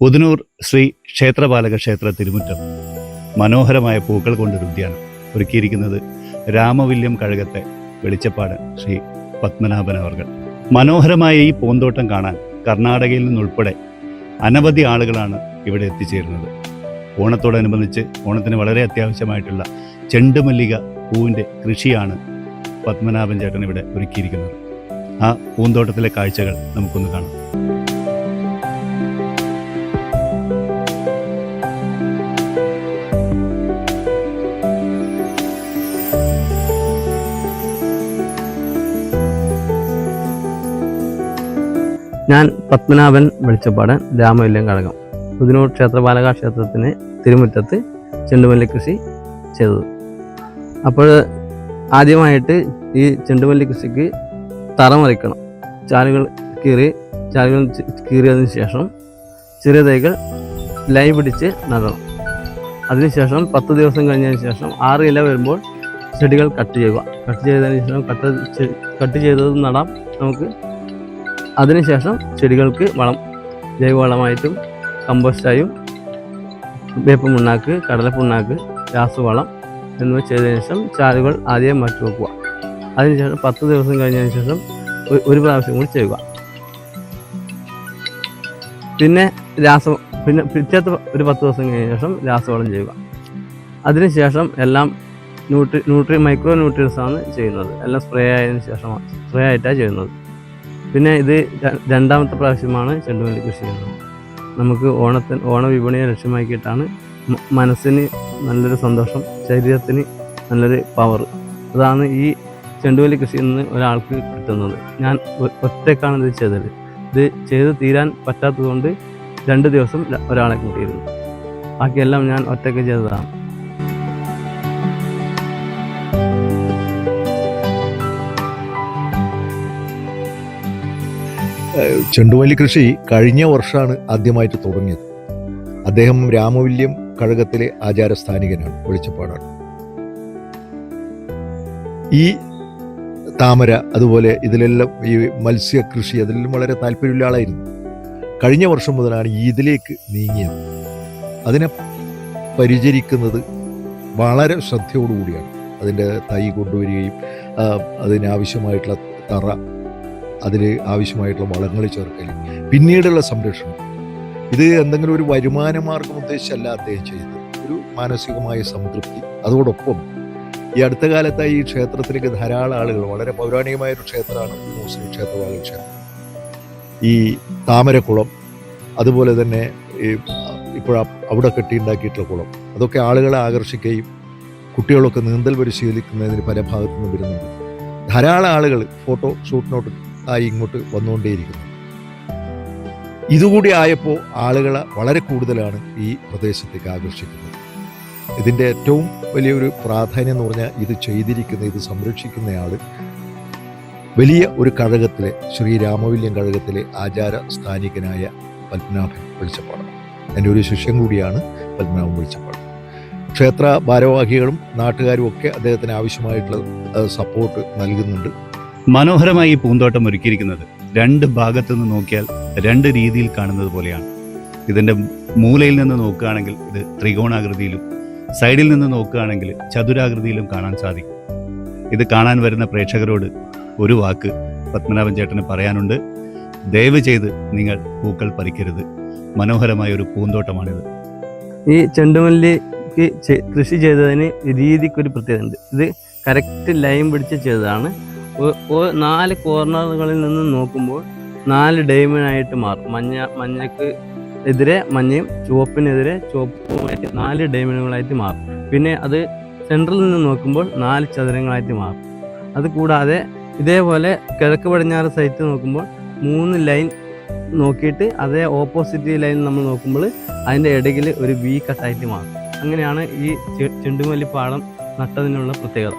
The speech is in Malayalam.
പുതുനൂർ ശ്രീ ക്ഷേത്രപാലക ക്ഷേത്ര തിരുമുറ്റം മനോഹരമായ പൂക്കൾ കൊണ്ടൊരു ഉദ്യാനം ഒരുക്കിയിരിക്കുന്നത് രാമവില്യം കഴകത്തെ വെളിച്ചപ്പാട് ശ്രീ പത്മനാഭൻ അവർകൾ. മനോഹരമായ ഈ പൂന്തോട്ടം കാണാൻ കർണാടകയിൽ നിന്നുൾപ്പെടെ അനവധി ആളുകളാണ് ഇവിടെ എത്തിച്ചേരുന്നത്. ഓണത്തോടനുബന്ധിച്ച് ഓണത്തിന് വളരെ അത്യാവശ്യമായിട്ടുള്ള ചെണ്ടുമല്ലിക പൂവിൻ്റെ കൃഷിയാണ് പത്മനാഭൻ ചേട്ടൻ ഇവിടെ ഒരുക്കിയിരിക്കുന്നത്. ആ പൂന്തോട്ടത്തിലെ കാഴ്ചകൾ നമുക്കൊന്ന് കാണാം. ഞാൻ പത്മനാഭൻ വെളിച്ചപ്പാട് രാമവില്യം കഴകം പുതുനൂർ ക്ഷേത്രപാലക ക്ഷേത്രത്തിന് തിരുമുറ്റത്ത് ചെണ്ടുമല്ലി കൃഷി ചെയ്തത്. അപ്പോൾ ആദ്യമായിട്ട് ഈ ചെണ്ടുമല്ലി കൃഷിക്ക് തറമറിക്കണം. ചാലുകൾ കീറിയതിന് ശേഷം ചെറിയ തൈകൾ ലൈ പിടിച്ച് നടണം. അതിനുശേഷം 10 ദിവസം കഴിഞ്ഞതിന് ശേഷം 6 ഇല വരുമ്പോൾ ചെടികൾ കട്ട് ചെയ്യുക. കട്ട് ചെയ്തതിന് ശേഷം കട്ട് ചെയ്തത് നടാം നമുക്ക്. അതിനുശേഷം ചെടികൾക്ക് വളം, ജൈവവളമായിട്ടും കമ്പോസ്റ്റായും വേപ്പ് പിണ്ണാക്ക്, കടലപ്പിണ്ണാക്ക്, രാസവളം എന്നിവ ചെയ്തതിനു ശേഷം ചാലുകൾ ആദ്യം മാറ്റി വെക്കുക. അതിനുശേഷം 10 ദിവസം കഴിഞ്ഞതിന് ശേഷം ഒരു പ്രാവശ്യം കൂടി ചെയ്യുക. പിന്നെ പിറ്റേത്തെ ഒരു 10 ദിവസം കഴിഞ്ഞ ശേഷം രാസവളം ചെയ്യുക. അതിനുശേഷം എല്ലാം മൈക്രോ ന്യൂട്രിയൻസ് ആണ് ചെയ്യുന്നത്. എല്ലാം സ്പ്രേ ആയിട്ടാണ് ചെയ്യുന്നത്. പിന്നെ ഇത് രണ്ടാമത്തെ പ്രാവശ്യമാണ് ചെണ്ടുമല്ലി കൃഷി ചെയ്യുന്നത്. നമുക്ക് ഓണവിപണിയെ ലക്ഷ്യമാക്കിയിട്ടാണ്. മനസ്സിന് നല്ലൊരു സന്തോഷം, ശരീരത്തിന് നല്ലൊരു പവർ, അതാണ് ഈ ചെണ്ടുമല്ലി കൃഷിയിൽ നിന്ന് ഒരാൾക്ക് കിട്ടുന്നത്. ഞാൻ ഒറ്റയ്ക്കാണ് ഇത് ചെയ്തത്. ഇത് ചെയ്ത് തീരാൻ പറ്റാത്തതുകൊണ്ട് 2 ദിവസം ഒരാളെ കൂട്ടിയിരുന്നു. ബാക്കിയെല്ലാം ഞാൻ ഒറ്റയ്ക്ക് ചെയ്തതാണ്. ചെണ്ടുമല്ലി കൃഷി കഴിഞ്ഞ വർഷമാണ് ആദ്യമായിട്ട് തുടങ്ങിയത്. അദ്ദേഹം രാമവില്യം കഴകത്തിലെ ആചാരസ്ഥാനികനാണ്, വെളിച്ചപ്പാടാണ്. ഈ താമര അതുപോലെ ഇതിലെല്ലാം ഈ മത്സ്യകൃഷി അതിലെല്ലാം വളരെ താല്പര്യമുള്ള ആളായിരുന്നു. കഴിഞ്ഞ വർഷം മുതലാണ് ഇതിലേക്ക് നീങ്ങിയത്. അതിനെ പരിചരിക്കുന്നത് വളരെ ശ്രദ്ധയോടുകൂടിയാണ്. അതിൻ്റെ തൈ കൊണ്ടുവരികയും അതിനാവശ്യമായിട്ടുള്ള തറ, അതിൽ ആവശ്യമായിട്ടുള്ള വളങ്ങൾ ചേർക്കൽ, പിന്നീടുള്ള സംരക്ഷണം. ഇത് എന്തെങ്കിലും ഒരു വരുമാന മാർഗം ഉദ്ദേശിച്ചല്ല അദ്ദേഹം ചെയ്തത്. ഒരു മാനസികമായ സംതൃപ്തി. അതോടൊപ്പം ഈ അടുത്ത കാലത്തായി ഈ ക്ഷേത്രത്തിലേക്ക് ധാരാളം ആളുകൾ, വളരെ പൗരാണികമായൊരു ക്ഷേത്രമാണ് മുസ്ലിം ക്ഷേത്രപാലക ക്ഷേത്രം. ഈ താമരക്കുളം, അതുപോലെ തന്നെ ഇപ്പോൾ അവിടെ കെട്ടിയുണ്ടാക്കിയിട്ടുള്ള കുളം, അതൊക്കെ ആളുകളെ ആകർഷിക്കുകയും കുട്ടികളൊക്കെ നീന്തൽ പരിശീലിക്കുന്നതിന് പല ഭാഗത്തു നിന്ന് വരുന്നുണ്ട്. ധാരാളം ആളുകൾ ഫോട്ടോ ഷൂട്ടിനോട്ട് ആയി ഇങ്ങോട്ട് വന്നുകൊണ്ടേയിരിക്കുന്നു. ഇതുകൂടി ആയപ്പോൾ ആളുകളെ വളരെ കൂടുതലാണ് ഈ പ്രദേശത്തേക്ക് ആകർഷിക്കുന്നത്. ഇതിൻ്റെ ഏറ്റവും വലിയൊരു പ്രാധാന്യം എന്ന് പറഞ്ഞാൽ ഇത് സംരക്ഷിക്കുന്നയാൾ വലിയ ഒരു കഴകത്തിലെ ശ്രീ രാമവില്യം കഴകത്തിലെ ആചാര സ്ഥാനികനായ പത്മനാഭൻ വെളിച്ചപ്പാട്. എൻ്റെ ഒരു ശിഷ്യൻ കൂടിയാണ് പത്മനാഭൻ വെളിച്ചപ്പാട്. ക്ഷേത്ര ഭാരവാഹികളും നാട്ടുകാരും ഒക്കെ അദ്ദേഹത്തിന് ആവശ്യമായിട്ടുള്ള സപ്പോർട്ട് നൽകുന്നുണ്ട്. മനോഹരമായി ഈ പൂന്തോട്ടം ഒരുക്കിയിരിക്കുന്നത് 2 ഭാഗത്തു നിന്ന് നോക്കിയാൽ 2 രീതിയിൽ കാണുന്നത് പോലെയാണ്. ഇതിൻ്റെ മൂലയിൽ നിന്ന് നോക്കുകയാണെങ്കിൽ ഇത് ത്രികോണാകൃതിയിലും, സൈഡിൽ നിന്ന് നോക്കുകയാണെങ്കിൽ ചതുരാകൃതിയിലും കാണാൻ സാധിക്കും. ഇത് കാണാൻ വരുന്ന പ്രേക്ഷകരോട് ഒരു വാക്ക് പത്മനാഭൻ ചേട്ടന് പറയാനുണ്ട്. ദയവ് ചെയ്ത് നിങ്ങൾ പൂക്കൾ പറിക്കരുത്. മനോഹരമായ ഒരു പൂന്തോട്ടമാണിത്. ഈ ചെണ്ടുമല്ലിക്ക് കൃഷി ചെയ്തതിന് രീതിക്കൊരു പ്രത്യേകത ഉണ്ട്. ഇത് കറക്റ്റ് ലൈൻ പിടിച്ച് ചെയ്തതാണ്. 4 കോർണറുകളിൽ നിന്ന് നോക്കുമ്പോൾ 4 ഡൈമണ്ടായിട്ട് മാറും. മഞ്ഞക്ക് എതിരെ മഞ്ഞയും ചുവപ്പിനെതിരെ ചുവപ്പുമായിട്ട് 4 ഡൈമണ്ടുകളായിട്ട് മാറും. പിന്നെ അത് സെൻട്രലിൽ നിന്ന് നോക്കുമ്പോൾ 4 ചതുരങ്ങളായിട്ട് മാറും. അതുകൂടാതെ ഇതേപോലെ കിഴക്ക് പടിഞ്ഞാറ് സൈറ്റ് നോക്കുമ്പോൾ 3 ലൈൻ നോക്കിയിട്ട് അതേ ഓപ്പോസിറ്റ് ലൈൻ നമ്മൾ നോക്കുമ്പോൾ അതിൻ്റെ ഇടയിൽ ഒരു വി കട്ടായിട്ട് മാറും. അങ്ങനെയാണ് ഈ ചെണ്ടുമല്ലി പാടം നട്ടതിനുള്ള പ്രത്യേകത.